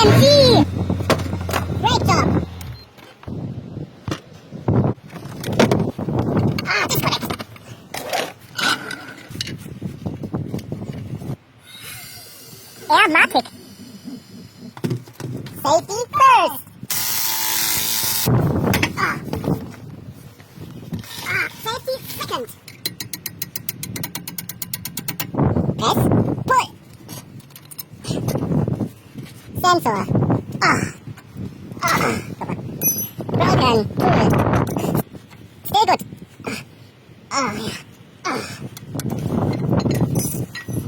AMG! Great job! Disconnect. Airmatic. Safety first. Safety second. Press pull. Sensor. Broken. Pull. Stay good.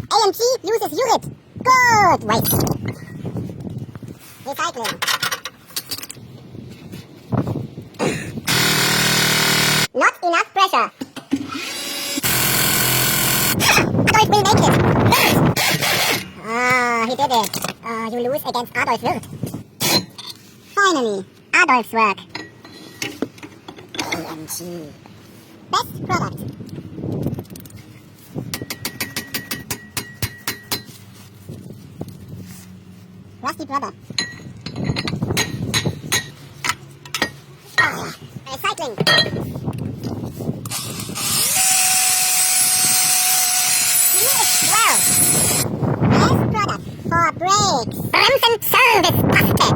AMG uses unit. Good. Wait. Recycling. Not enough pressure. Adolf will make it. He did it. You lose against Adolf Wirt. Finally, Adolf's work. AMG. Best product. Rusty brother. Recycling. Well, best product for brakes. Bremsen service Paste.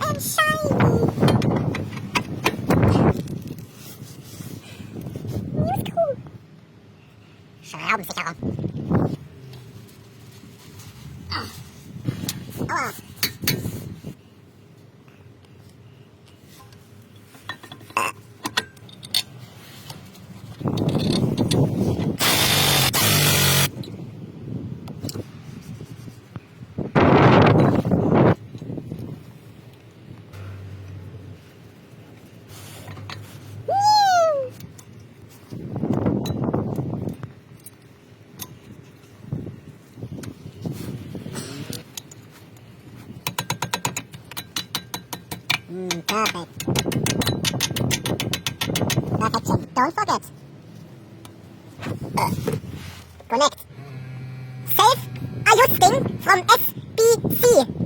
And shiny. Cool. Schraubensicherung. Aua. Perfect. Perfection. Don't forget. Connect. Safe Ajusting from SBC.